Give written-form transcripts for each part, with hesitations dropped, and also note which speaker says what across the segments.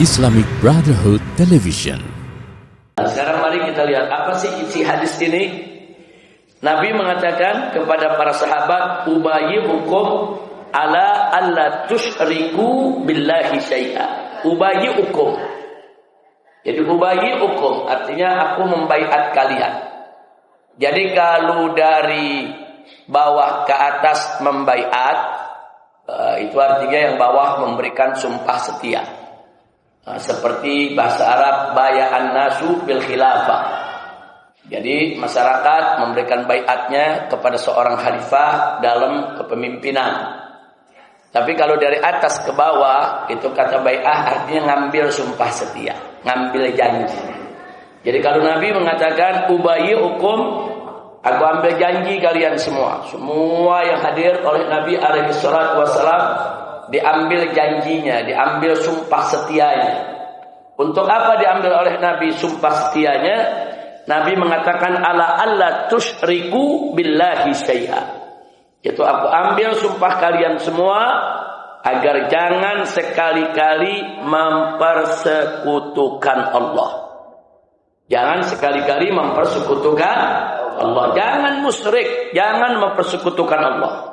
Speaker 1: Islamic Brotherhood Television.
Speaker 2: Sekarang mari kita lihat apa sih isi hadis ini. Nabi mengatakan kepada para sahabat, ubayyi'ukum ala alla tusyriku billahi syai'a. Ubayyi'ukum. Jadi ubayyi'ukum artinya aku membaiat kalian. Jadi kalau dari bawah ke atas membaiat, itu artinya yang bawah memberikan sumpah setia. Seperti bahasa Arab baya'an nasu bil khilafah. Jadi masyarakat memberikan baiatnya kepada seorang khalifah dalam kepemimpinan. Tapi kalau dari atas ke bawah itu kata bai'ah artinya ngambil sumpah setia, ngambil janji. Jadi kalau Nabi mengatakan ubayyi'ukum, aku ambil janji kalian semua. Semua yang hadir oleh Nabi alaihi salatu wasalam diambil janjinya, diambil sumpah setianya. Untuk apa diambil oleh Nabi sumpah setianya? Nabi mengatakan ala alla tusyriku billahi syai'a. Yaitu aku ambil sumpah kalian semua agar jangan sekali-kali mempersekutukan Allah. Jangan sekali-kali mempersekutukan Allah. Jangan musyrik, jangan mempersekutukan Allah.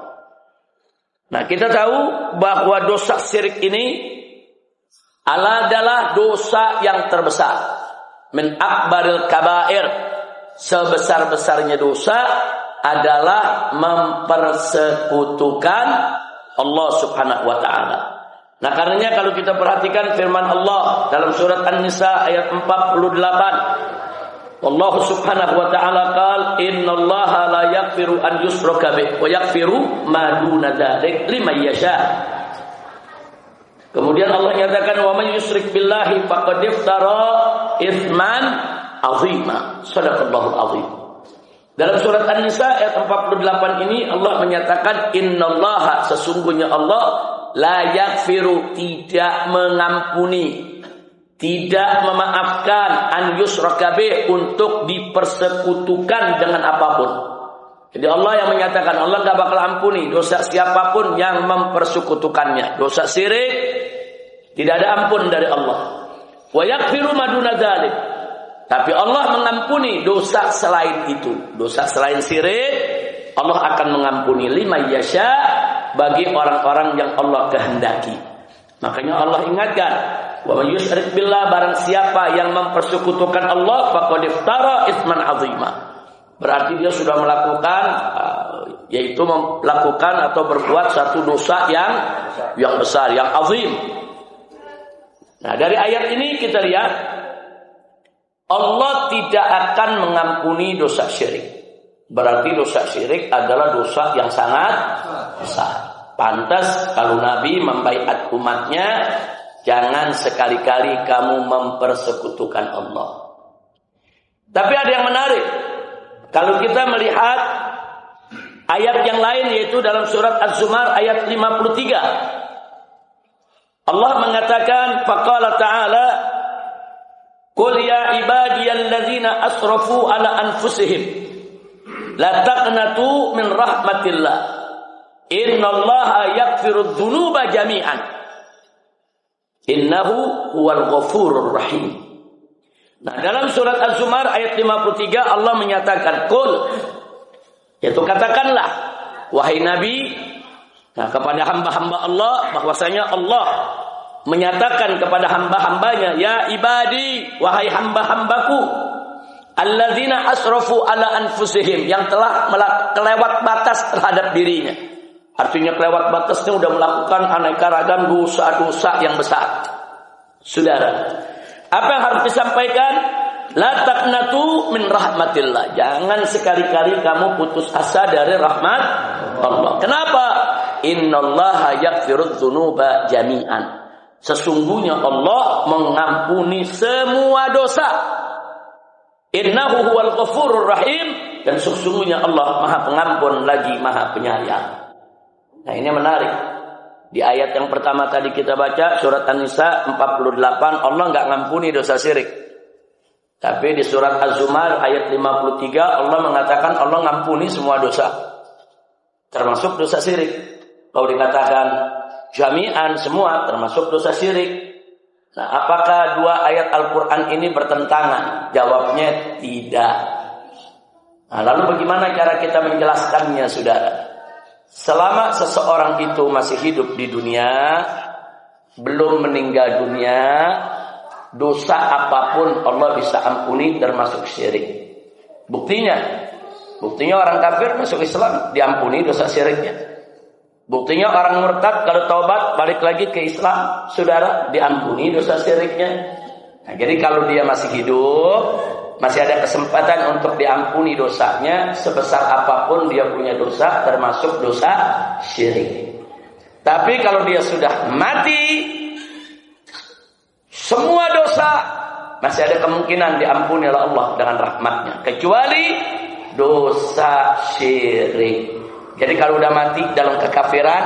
Speaker 2: Nah, kita tahu bahwa dosa syirik ini adalah dosa yang terbesar. Min akbaril kabair. Sebesar-besarnya dosa adalah mempersekutukan Allah Subhanahu wa taala. Nah, karenanya kalau kita perhatikan firman Allah dalam surat An-Nisa ayat 48, Allah Subhanahu wa taala qaal innallaha la yaghfiru an yushraka bih wa yaghfiru ma duna dzalik liman yasha. Kemudian Allah nyatakan wa may yusyrik billahi faqad iftara itsman azima. Shadaqallahul azim. Dalam surat An-Nisa ayat 48 ini Allah menyatakan innallaha, sesungguhnya Allah la yaghfiru, tidak mengampuni, tidak memaafkan an yushraka bih, untuk dipersekutukan dengan apapun. Jadi Allah yang menyatakan Allah gak bakal ampuni dosa siapapun yang mempersekutukannya. Dosa syirik tidak ada ampun dari Allah. Wa yaghfiru ma duna dzalik. Tapi Allah mengampuni dosa selain itu. Dosa selain syirik Allah akan mengampuni liman yasha, bagi orang-orang yang Allah kehendaki. Makanya Allah ingatkan, wa may yusyrik billah, barang siapa yang mempersekutukan Allah faqad iftara itsman azima. Berarti dia sudah melakukan yaitu melakukan atau berbuat satu dosa yang besar, yang azim. Nah, dari ayat ini kita lihat Allah tidak akan mengampuni dosa syirik. Berarti dosa syirik adalah dosa yang sangat besar. Pantas kalau Nabi membaiat umatnya, jangan sekali-kali kamu mempersekutukan Allah. Tapi ada yang menarik. Kalau kita melihat ayat yang lain, yaitu dalam surat Az-Zumar ayat 53. Allah mengatakan, faqala ta'ala, qul ya ibadiyalladzina asrafu ala anfusihim la taqnatu min rahmatillah innallaha yaghfirudz dzunuba jami'an innahu huwal ghafurur rahim. Nah, dalam surat Az-Zumar ayat 53 Allah menyatakan qul, yaitu katakanlah wahai Nabi, nah, kepada hamba-hamba Allah, bahwasanya Allah menyatakan kepada hamba-hambanya, ya ibadi, wahai hamba-hambaku, alladzina asrafu ala anfusihim, yang telah kelewat batas terhadap dirinya. Artinya kelewat batasnya sudah melakukan aneka ragam dosa-dosa yang besar. Saudara, apa yang harus disampaikan? La taqnatu min rahmatillah. Jangan sekali-kali kamu putus asa dari rahmat Allah. Kenapa? Innallaha yaghfirudz dzunuba jami'an. Sesungguhnya Allah mengampuni semua dosa. Innahu huwal ghafurur rahim. Dan sesungguhnya Allah Maha Pengampun lagi Maha Penyayang. Nah, ini menarik. Di ayat yang pertama tadi kita baca, surat An-Nisa 48, Allah enggak ngampuni dosa syirik. Tapi di surat Az-Zumar ayat 53 Allah mengatakan Allah ngampuni semua dosa, termasuk dosa syirik. Kalau dikatakan jami'an semua termasuk dosa syirik. Nah, apakah dua ayat Al-Quran ini bertentangan? Jawabnya tidak. Nah, lalu bagaimana cara kita menjelaskannya, saudara? Selama seseorang itu masih hidup di dunia, belum meninggal dunia, dosa apapun Allah bisa ampuni, termasuk syirik. Buktinya orang kafir masuk Islam diampuni dosa syiriknya. Buktinya orang murtad kalau taubat balik lagi ke Islam, saudara, diampuni dosa syiriknya. Nah, jadi kalau dia masih hidup, masih ada kesempatan untuk diampuni dosanya sebesar apapun dia punya dosa, termasuk dosa syirik. Tapi kalau dia sudah mati, semua dosa masih ada kemungkinan diampuni oleh Allah dengan rahmatnya, kecuali dosa syirik. Jadi kalau udah mati dalam kekafiran,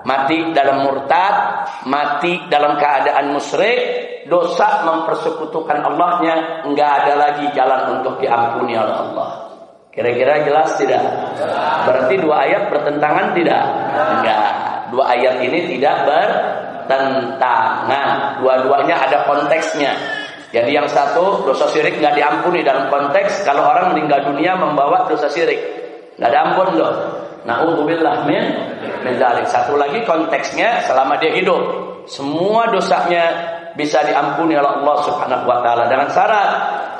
Speaker 2: mati dalam murtad, mati dalam keadaan musyrik, dosa mempersekutukan Allahnya, enggak ada lagi jalan untuk diampuni oleh Allah. Kira-kira jelas tidak? Berarti dua ayat bertentangan tidak? Enggak. Dua ayat ini tidak bertentangan. Dua-duanya ada konteksnya. Jadi yang satu, dosa syirik enggak diampuni dalam konteks kalau orang meninggal dunia membawa dosa syirik. Enggak ada ampun loh. Na'udzubillah min dzalik. Satu lagi konteksnya selama dia hidup, semua dosanya bisa diampuni oleh Allah Subhanahu wa taala dengan syarat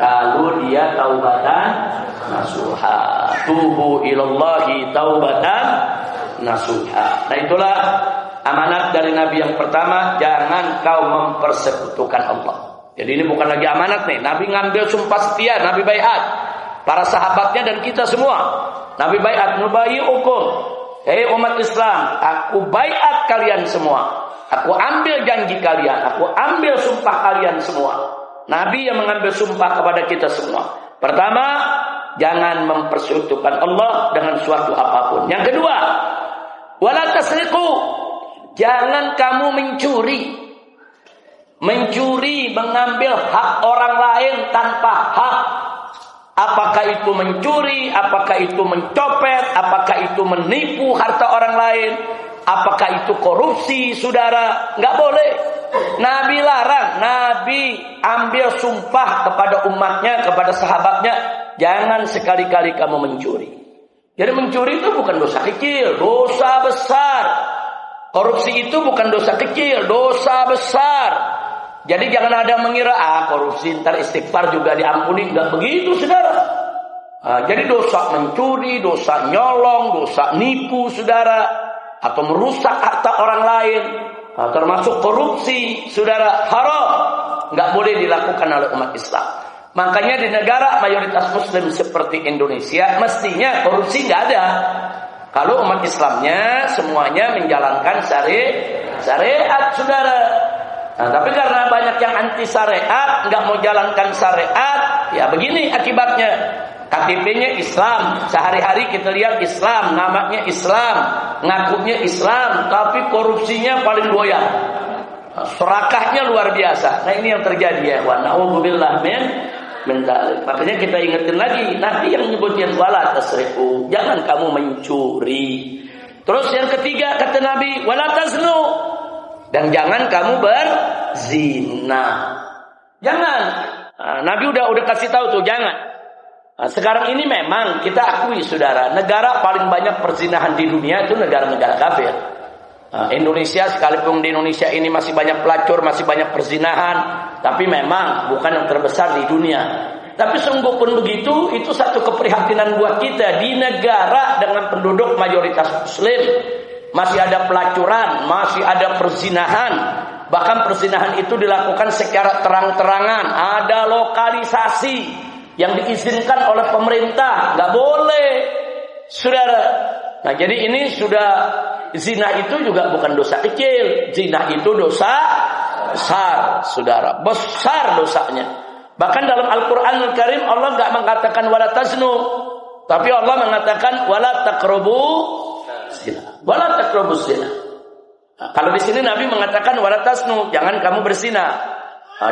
Speaker 2: kalau dia taubatan nasuha. Tubu ilallahi taubatan nasuha. Nah, itulah amanat dari Nabi yang pertama, jangan kau mempersekutukan Allah. Jadi ini bukan lagi amanat nih. Nabi ngambil sumpah setia, Nabi baiat para sahabatnya dan kita semua. Nabi baiat, nubayyukum, hei umat Islam, aku baiat kalian semua. Aku ambil janji kalian, aku ambil sumpah kalian semua. Nabi yang mengambil sumpah kepada kita semua. Pertama, jangan mempersekutukan Allah dengan suatu apapun. Yang kedua, wala tasriqu, jangan kamu mencuri, mengambil hak orang lain tanpa hak. Apakah itu mencuri, apakah itu mencopet, apakah itu menipu harta orang lain, apakah itu korupsi, saudara, nggak boleh. Nabi larang, Nabi ambil sumpah kepada umatnya, kepada sahabatnya, jangan sekali-kali kamu mencuri. Jadi mencuri itu bukan dosa kecil, dosa besar. Korupsi itu bukan dosa kecil, dosa besar. Jadi jangan ada mengira korupsi ntar istighfar juga diampuni, enggak begitu, saudara. Jadi dosa mencuri, dosa nyolong, dosa nipu, saudara, atau merusak harta orang lain, termasuk korupsi, saudara, haram, enggak boleh dilakukan oleh umat Islam. Makanya di negara mayoritas Muslim seperti Indonesia mestinya korupsi enggak ada. Kalau umat Islamnya semuanya menjalankan syariat, saudara. Nah, tapi karena banyak yang anti syariat, nggak mau jalankan syariat, ya begini akibatnya. KTP-nya Islam, sehari-hari kita lihat Islam, namanya Islam, ngakunya Islam, tapi korupsinya paling goyang, serakahnya luar biasa. Nah, ini yang terjadi ya. Wa na'udzubillah min dzalik. Makanya kita ingetin lagi, Nabi yang nyebutin wala tasriqu, jangan kamu mencuri. Terus yang ketiga kata Nabi, wala taznu, dan jangan kamu berzina. Jangan. Nabi udah kasih tahu tuh, jangan. Sekarang ini memang kita akui, saudara, negara paling banyak perzinahan di dunia itu negara-negara kafir. Indonesia, sekalipun di Indonesia ini masih banyak pelacur, masih banyak perzinahan, tapi memang bukan yang terbesar di dunia. Tapi sungguh pun begitu, itu satu keprihatinan buat kita di negara dengan penduduk mayoritas Muslim. Masih ada pelacuran, masih ada perzinahan. Bahkan perzinahan itu dilakukan secara terang-terangan. Ada lokalisasi yang diizinkan oleh pemerintah. Nggak boleh, saudara. Nah, jadi ini sudah, zina itu juga bukan dosa kecil. Zina itu dosa besar, saudara. Besar dosanya. Bahkan dalam Al-Quranul Karim Allah nggak mengatakan wala taznu, tapi Allah mengatakan wala taqrabu zina. Wala taqrabuz zina. Kalau di sini Nabi mengatakan wala tasnu, jangan kamu berzina.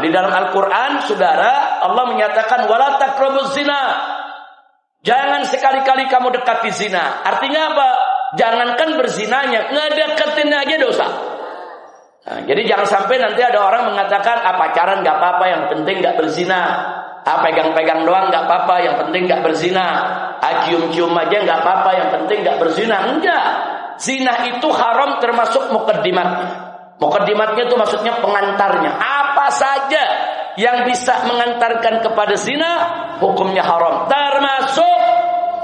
Speaker 2: Di dalam Al-Qur'an, saudara, Allah menyatakan wala taqrabuz zina. Jangan sekali-kali kamu dekati zina. Artinya apa? Jangankan berzinanya, ngedeketin aja dosa. Nah, jadi jangan sampai nanti ada orang mengatakan pacaran nggak apa-apa, yang penting nggak berzina. Pegang-pegang doang nggak apa-apa, yang penting nggak berzina. Cium-cium aja nggak apa-apa, yang penting nggak berzina. Enggak. Zina itu haram termasuk mukaddimatnya. Mukaddimatnya itu maksudnya pengantarnya. Apa saja yang bisa mengantarkan kepada zina, hukumnya haram. Termasuk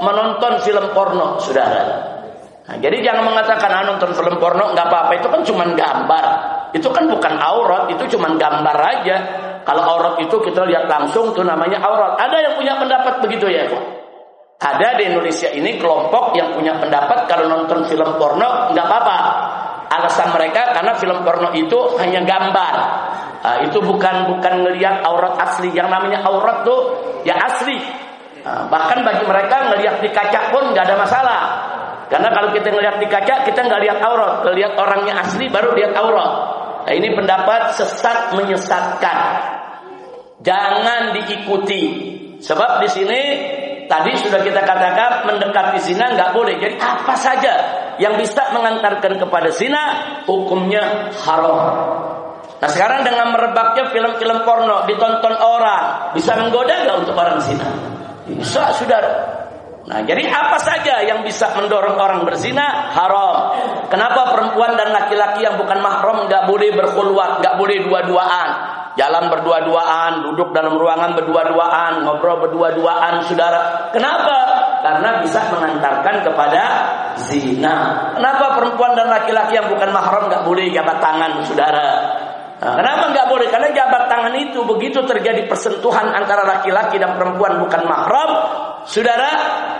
Speaker 2: menonton film porno, saudara. Nah, jadi jangan mengatakan nonton film porno nggak apa-apa, itu kan cuma gambar. Itu kan bukan aurat, itu cuma gambar aja. Kalau aurat itu kita lihat langsung, itu namanya aurat. Ada yang punya pendapat begitu ya, Pak? Ada di Indonesia ini kelompok yang punya pendapat kalau nonton film porno nggak apa-apa. Alasan mereka karena film porno itu hanya gambar. Itu bukan ngelihat aurat asli. Yang namanya aurat tuh ya asli. Bahkan bagi mereka ngelihat di kaca pun nggak ada masalah. Karena kalau kita ngelihat di kaca, kita nggak lihat aurat. Lihat orangnya asli, baru lihat aurat. Nah, ini pendapat sesat menyesatkan. Jangan diikuti. Sebab di sini tadi sudah kita katakan mendekati zina nggak boleh. Jadi apa saja yang bisa mengantarkan kepada zina, hukumnya haram. Nah sekarang dengan merebaknya film-film porno ditonton orang, bisa menggoda nggak untuk orang zina? Bisa, saudara. Nah, jadi apa saja yang bisa mendorong orang berzina haram. Kenapa perempuan dan laki-laki yang bukan mahram nggak boleh berkhulwat, nggak boleh dua-duaan, jalan berdua-duaan, duduk dalam ruangan berdua-duaan, ngobrol berdua-duaan, saudara? Kenapa? Karena bisa mengantarkan kepada zina. Kenapa perempuan dan laki-laki yang bukan mahram nggak boleh jabat tangan, saudara? Nah, kenapa nggak boleh? Karena jabat tangan itu begitu terjadi persentuhan antara laki-laki dan perempuan bukan mahram, saudara,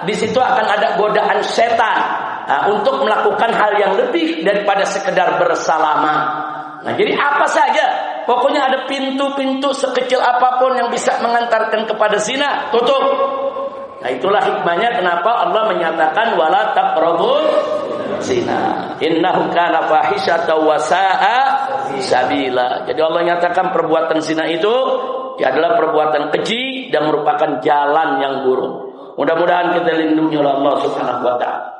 Speaker 2: di situ akan ada godaan setan untuk melakukan hal yang lebih daripada sekedar bersalaman. Nah, jadi apa saja, pokoknya ada pintu-pintu sekecil apapun yang bisa mengantarkan kepada zina, tutup. Nah, itulah hikmahnya kenapa Allah menyatakan wala taqrabul zina. Innahu kana fahisyatan wa sa'a sabila. Jadi Allah nyatakan perbuatan zina itu adalah perbuatan keji dan merupakan jalan yang buruk. Mudah-mudahan kita dilindungi oleh Allah Subhanahu wa taala.